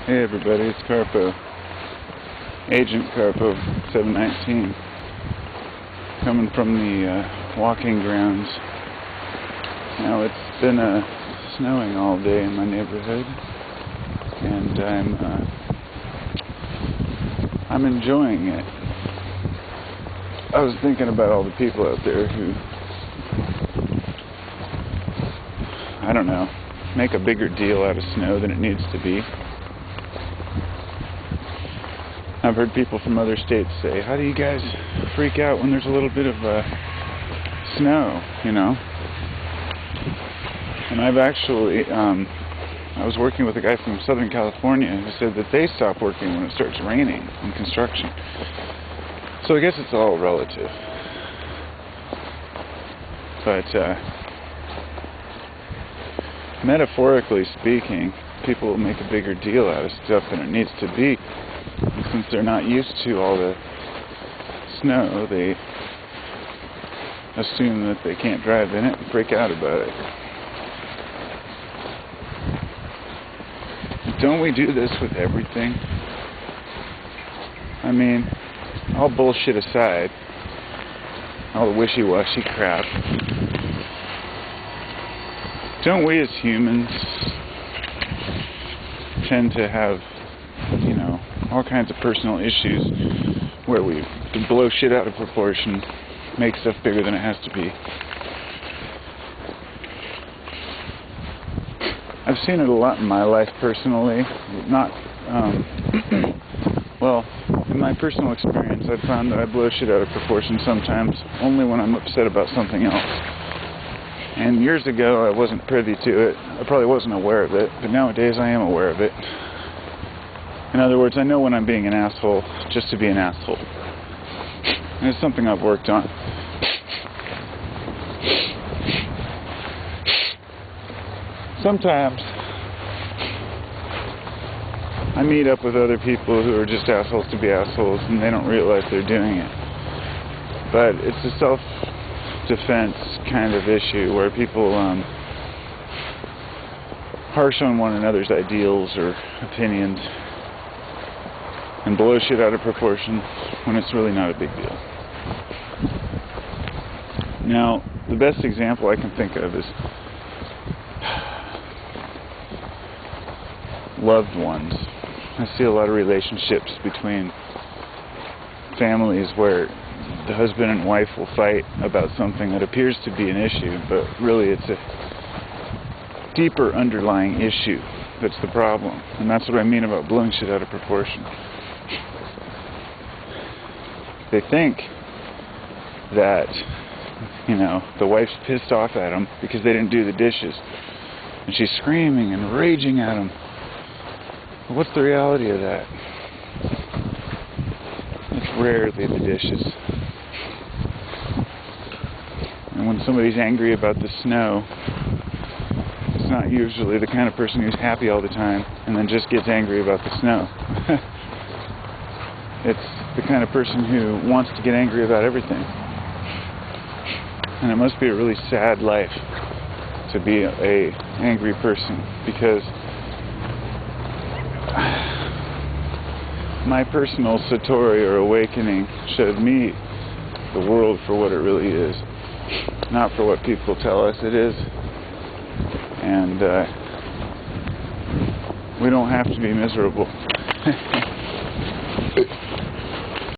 Hey everybody, it's Carpo. Agent Carpo 719. Coming from the walking grounds. Now it's been snowing all day in my neighborhood, and I'm enjoying it. I was thinking about all the people out there who, I don't know, make a bigger deal out of snow than it needs to be. I've heard people from other states say, how do you guys freak out when there's a little bit of snow, you know? And I've actually, I was working with a guy from Southern California who said that they stop working when it starts raining in construction. So I guess it's all relative. But metaphorically speaking, people will make a bigger deal out of stuff than it needs to be. And since they're not used to all the snow, they assume that they can't drive in it and freak out about it. Don't we do this with everything? I mean, all bullshit aside, all the wishy-washy crap, don't we as humans tend to have, you know, all kinds of personal issues where we blow shit out of proportion, make stuff bigger than it has to be? I've seen it a lot in my life personally. Not, well, in my personal experience, I've found that I blow shit out of proportion sometimes, only when I'm upset about something else. And years ago, I wasn't privy to it. I probably wasn't aware of it, but nowadays I am aware of it. In other words, I know when I'm being an asshole just to be an asshole. And it's something I've worked on. Sometimes I meet up with other people who are just assholes to be assholes, and they don't realize they're doing it. But it's a self-defense kind of issue where people harsh on one another's ideals or opinions and blow shit out of proportion when it's really not a big deal. Now, the best example I can think of is loved ones. I see a lot of relationships between families where the husband and wife will fight about something that appears to be an issue, but really it's a deeper underlying issue that's the problem. And that's what I mean about blowing shit out of proportion. They think that, you know, the wife's pissed off at them because they didn't do the dishes, and she's screaming and raging at them. But what's the reality of that? It's rarely the dishes. And when somebody's angry about the snow, it's not usually the kind of person who's happy all the time and then just gets angry about the snow. It's the kind of person who wants to get angry about everything. And it must be a really sad life to be a angry person, because my personal satori or awakening showed me the world for what it really is, not for what people tell us it is. And we don't have to be miserable.